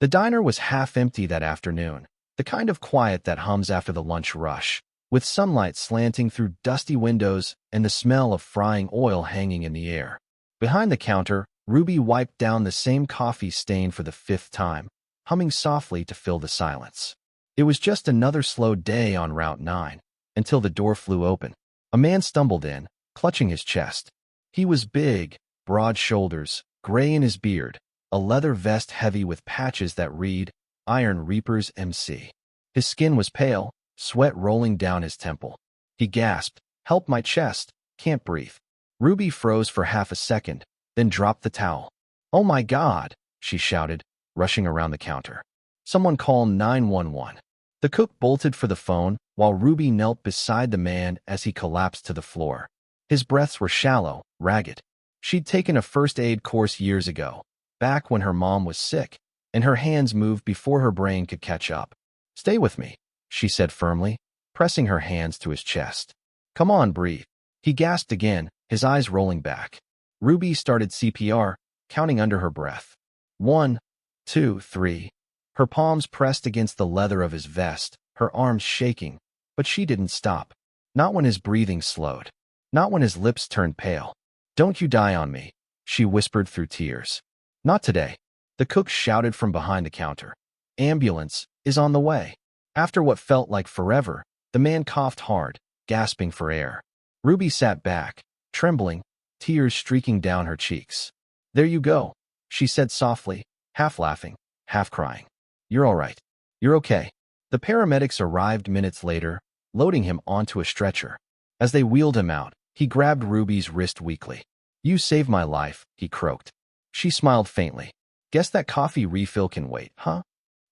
The diner was half empty that afternoon, the kind of quiet that hums after the lunch rush, with sunlight slanting through dusty windows and the smell of frying oil hanging in the air. Behind the counter, Ruby wiped down the same coffee stain for the 5th time, humming softly to fill the silence. It was just another slow day on Route 9, until the door flew open. A man stumbled in, clutching his chest. He was big, broad shoulders, gray in his beard, a leather vest heavy with patches that read, Iron Reapers MC. His skin was pale, sweat rolling down his temple. He gasped, "Help my chest, can't breathe." Ruby froze for half a second, then dropped the towel. "Oh my God," she shouted, rushing around the counter. "Someone call 911. The cook bolted for the phone while Ruby knelt beside the man as he collapsed to the floor. His breaths were shallow, ragged. She'd taken a first aid course years ago, back when her mom was sick, and her hands moved before her brain could catch up. "Stay with me," she said firmly, pressing her hands to his chest. "Come on, breathe." He gasped again, his eyes rolling back. Ruby started CPR, counting under her breath. 1, 2, 3. Her palms pressed against the leather of his vest, her arms shaking, but she didn't stop. Not when his breathing slowed. Not when his lips turned pale. "Don't you die on me," she whispered through tears. "Not today." The cook shouted from behind the counter. "Ambulance is on the way." After what felt like forever, the man coughed hard, gasping for air. Ruby sat back, trembling, tears streaking down her cheeks. "There you go," she said softly, half laughing, half crying. "You're all right. You're okay." The paramedics arrived minutes later, loading him onto a stretcher. As they wheeled him out, he grabbed Ruby's wrist weakly. "You saved my life," he croaked. She smiled faintly. "Guess that coffee refill can wait, huh?"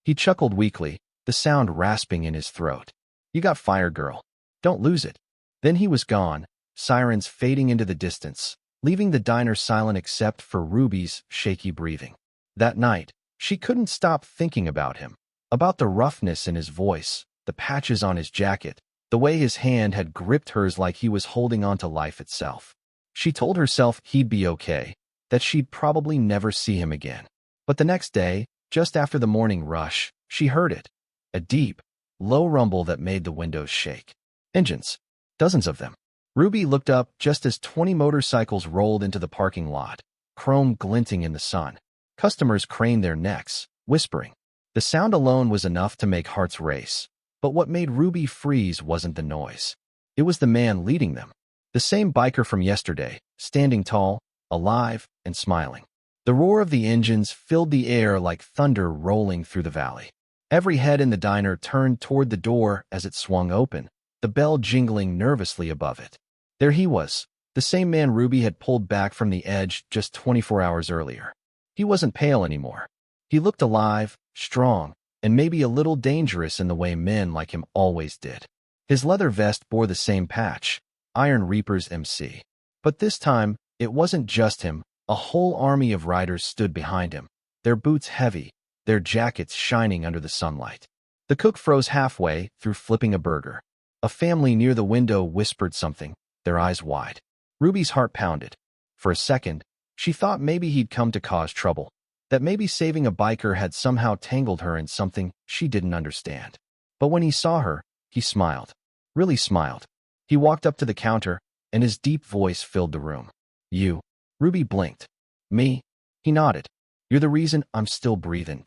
He chuckled weakly, the sound rasping in his throat. "You got fired, girl. Don't lose it." Then he was gone, sirens fading into the distance, leaving the diner silent except for Ruby's shaky breathing. That night, she couldn't stop thinking about him, about the roughness in his voice, the patches on his jacket, the way his hand had gripped hers like he was holding on to life itself. She told herself he'd be okay, that she'd probably never see him again. But the next day, just after the morning rush, she heard it. A deep, low rumble that made the windows shake. Engines. Dozens of them. Ruby looked up just as 20 motorcycles rolled into the parking lot, chrome glinting in the sun. Customers craned their necks, whispering. The sound alone was enough to make hearts race. But what made Ruby freeze wasn't the noise. It was the man leading them. The same biker from yesterday, standing tall, alive, and smiling. The roar of the engines filled the air like thunder rolling through the valley. Every head in the diner turned toward the door as it swung open, the bell jingling nervously above it. There he was, the same man Ruby had pulled back from the edge just 24 hours earlier. He wasn't pale anymore. He looked alive, strong, and maybe a little dangerous in the way men like him always did. His leather vest bore the same patch, Iron Reapers MC. But this time, it wasn't just him. A whole army of riders stood behind him, their boots heavy, their jackets shining under the sunlight. The cook froze halfway through flipping a burger. A family near the window whispered something, their eyes wide. Ruby's heart pounded. For a second, she thought maybe he'd come to cause trouble, that maybe saving a biker had somehow tangled her in something she didn't understand. But when he saw her, he smiled. Really smiled. He walked up to the counter, and his deep voice filled the room. "You." Ruby blinked. "Me?" He nodded. "You're the reason I'm still breathing."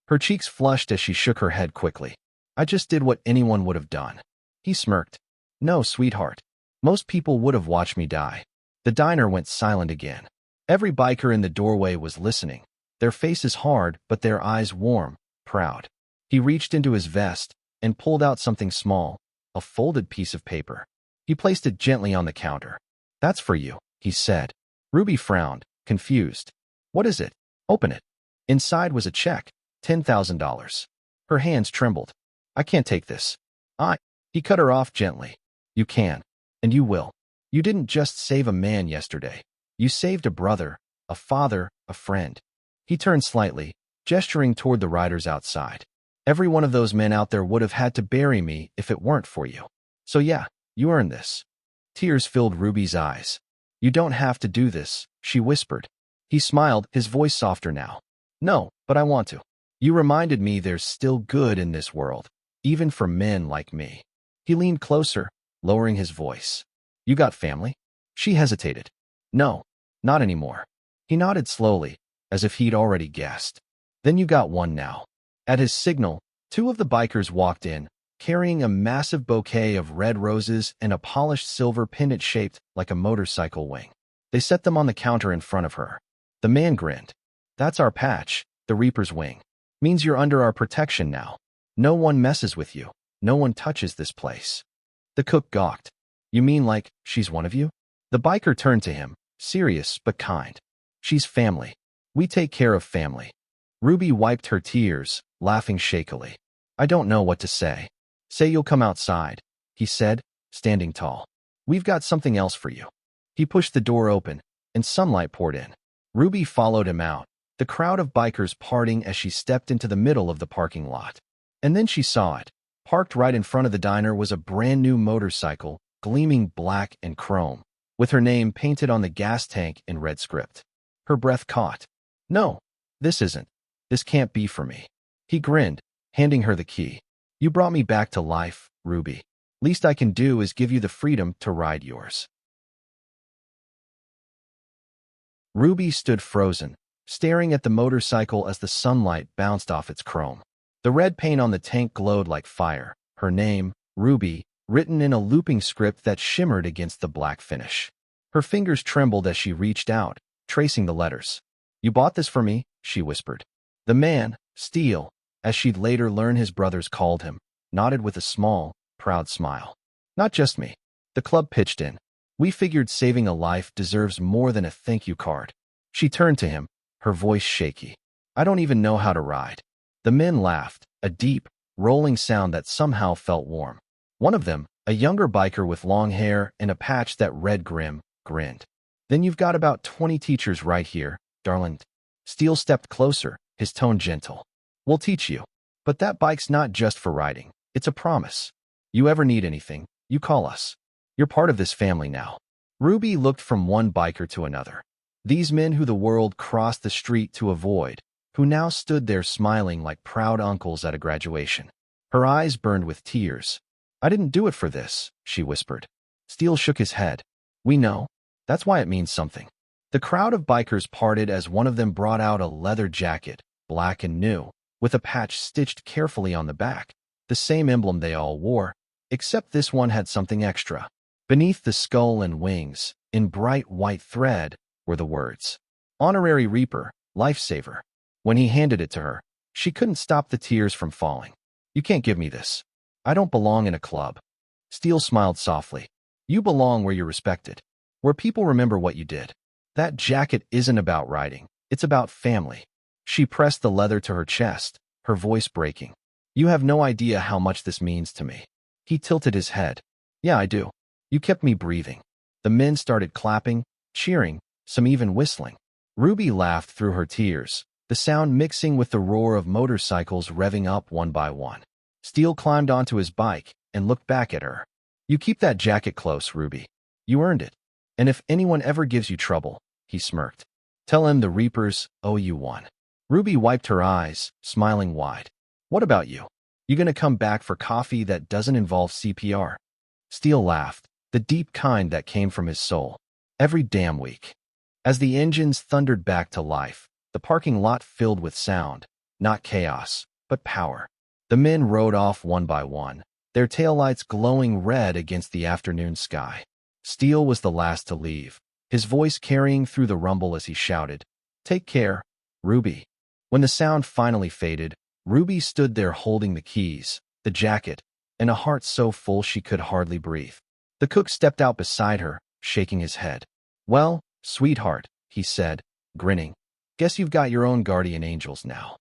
Her cheeks flushed as she shook her head quickly. "I just did what anyone would have done." He smirked. "No, sweetheart. Most people would have watched me die." The diner went silent again. Every biker in the doorway was listening, their faces hard but their eyes warm, proud. He reached into his vest and pulled out something small, a folded piece of paper. He placed it gently on the counter. "That's for you," he said. Ruby frowned, confused. "What is it?" "Open it." Inside was a check, $10,000. Her hands trembled. "I can't take this." He cut her off gently. "You can. And you will. You didn't just save a man yesterday. You saved a brother, a father, a friend." He turned slightly, gesturing toward the riders outside. "Every one of those men out there would have had to bury me if it weren't for you. So yeah, you earned this." Tears filled Ruby's eyes. "You don't have to do this," she whispered. He smiled, his voice softer now. "No, but I want to." You reminded me there's still good in this world, even for men like me. He leaned closer, lowering his voice. You got family? She hesitated. No, not anymore. He nodded slowly, as if he'd already guessed. Then you got one now. At his signal, two of the bikers walked in, carrying a massive bouquet of red roses and a polished silver pendant shaped like a motorcycle wing. They set them on the counter in front of her. The man grinned. That's our patch, the Reaper's wing. Means you're under our protection now. No one messes with you. No one touches this place. The cook gawked. You mean like she's one of you? The biker turned to him, serious but kind. She's family. We take care of family. Ruby wiped her tears, laughing shakily. I don't know what to say. Say you'll come outside, he said, standing tall. We've got something else for you. He pushed the door open, and sunlight poured in. Ruby followed him out, the crowd of bikers parting as she stepped into the middle of the parking lot. And then she saw it. Parked right in front of the diner was a brand new motorcycle, gleaming black and chrome, with her name painted on the gas tank in red script. Her breath caught. No, this isn't. This can't be for me. He grinned, handing her the key. You brought me back to life, Ruby. Least I can do is give you the freedom to ride yours. Ruby stood frozen, staring at the motorcycle as the sunlight bounced off its chrome. The red paint on the tank glowed like fire, her name, Ruby, written in a looping script that shimmered against the black finish. Her fingers trembled as she reached out, tracing the letters. You bought this for me, she whispered. The man, Steele, as she'd later learn his brothers called him, nodded with a small, proud smile. Not just me. The club pitched in. We figured saving a life deserves more than a thank you card. She turned to him, her voice shaky. I don't even know how to ride. The men laughed, a deep, rolling sound that somehow felt warm. One of them, a younger biker with long hair and a patch that read grim, grinned. Then you've got about 20 teachers right here, darling. Steele stepped closer, his tone gentle. We'll teach you. But that bike's not just for riding. It's a promise. You ever need anything, you call us. You're part of this family now. Ruby looked from one biker to another. These men who the world crossed the street to avoid, who now stood there smiling like proud uncles at a graduation. Her eyes burned with tears. I didn't do it for this, she whispered. Steele shook his head. We know. That's why it means something. The crowd of bikers parted as one of them brought out a leather jacket, black and new, with a patch stitched carefully on the back, the same emblem they all wore, except this one had something extra. Beneath the skull and wings, in bright white thread, were the words, Honorary Reaper, Lifesaver. When he handed it to her, she couldn't stop the tears from falling. You can't give me this. I don't belong in a club. Steele smiled softly. You belong where you're respected, where people remember what you did. That jacket isn't about riding. It's about family. She pressed the leather to her chest, her voice breaking. You have no idea how much this means to me. He tilted his head. Yeah, I do. You kept me breathing. The men started clapping, cheering, some even whistling. Ruby laughed through her tears, the sound mixing with the roar of motorcycles revving up one by one. Steele climbed onto his bike and looked back at her. You keep that jacket close, Ruby. You earned it. And if anyone ever gives you trouble, he smirked, tell him the Reapers owe you one. Ruby wiped her eyes, smiling wide. What about you? You gonna come back for coffee that doesn't involve CPR? Steele laughed, the deep kind that came from his soul. Every damn week. As the engines thundered back to life, the parking lot filled with sound, not chaos, but power. The men rode off one by one, their taillights glowing red against the afternoon sky. Steele was the last to leave, his voice carrying through the rumble as he shouted, Take care, Ruby. When the sound finally faded, Ruby stood there holding the keys, the jacket, and a heart so full she could hardly breathe. The cook stepped out beside her, shaking his head. Well, sweetheart, he said, grinning. Guess you've got your own guardian angels now.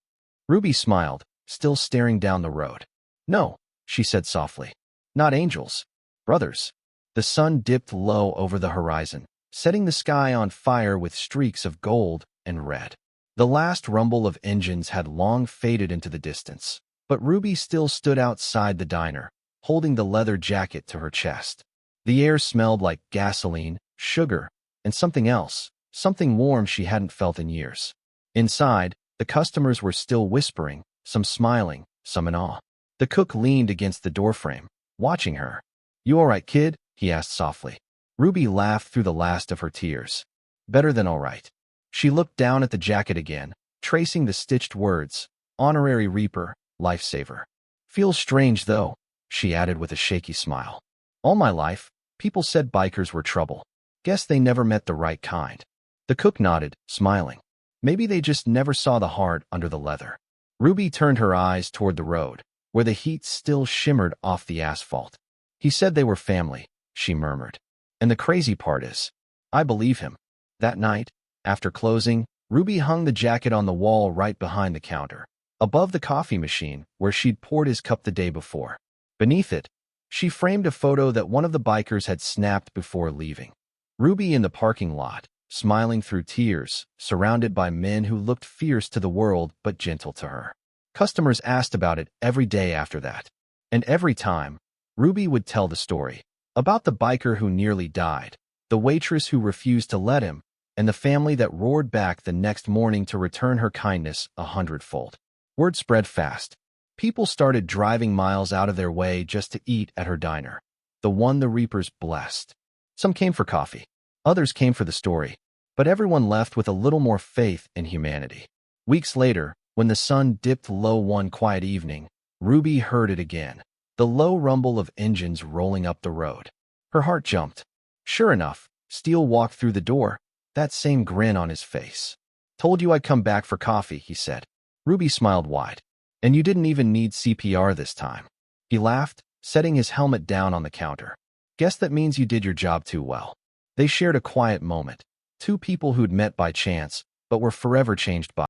Ruby smiled, still staring down the road. No, she said softly. Not angels. Brothers. The sun dipped low over the horizon, setting the sky on fire with streaks of gold and red. The last rumble of engines had long faded into the distance, but Ruby still stood outside the diner, holding the leather jacket to her chest. The air smelled like gasoline, sugar, and something else, something warm she hadn't felt in years. Inside, The customers were still whispering, some smiling, some in awe. The cook leaned against the doorframe, watching her. "You all right, kid?" he asked softly. Ruby laughed through the last of her tears. "Better than all right." She looked down at the jacket again, tracing the stitched words, "Honorary Reaper, Lifesaver." "Feels strange, though," she added with a shaky smile. "All my life, people said bikers were trouble. Guess they never met the right kind." The cook nodded, smiling. Maybe they just never saw the heart under the leather. Ruby turned her eyes toward the road, where the heat still shimmered off the asphalt. "He said they were family," she murmured. "And the crazy part is, I believe him." That night, after closing, Ruby hung the jacket on the wall right behind the counter, above the coffee machine where she'd poured his cup the day before. Beneath it, she framed a photo that one of the bikers had snapped before leaving. Ruby in the parking lot, smiling through tears, surrounded by men who looked fierce to the world but gentle to her. Customers asked about it every day after that. And every time, Ruby would tell the story. About the biker who nearly died, the waitress who refused to let him, and the family that roared back the next morning to return her kindness 100-fold. Word spread fast. People started driving miles out of their way just to eat at her diner, the one the Reapers blessed. Some came for coffee. Others came for the story. But everyone left with a little more faith in humanity. Weeks later, when the sun dipped low one quiet evening, Ruby heard it again. The low rumble of engines rolling up the road. Her heart jumped. Sure enough, Steele walked through the door, that same grin on his face. "Told you I'd come back for coffee," he said. Ruby smiled wide. "And you didn't even need CPR this time." He laughed, setting his helmet down on the counter. "Guess that means you did your job too well." They shared a quiet moment. Two people who'd met by chance, but were forever changed by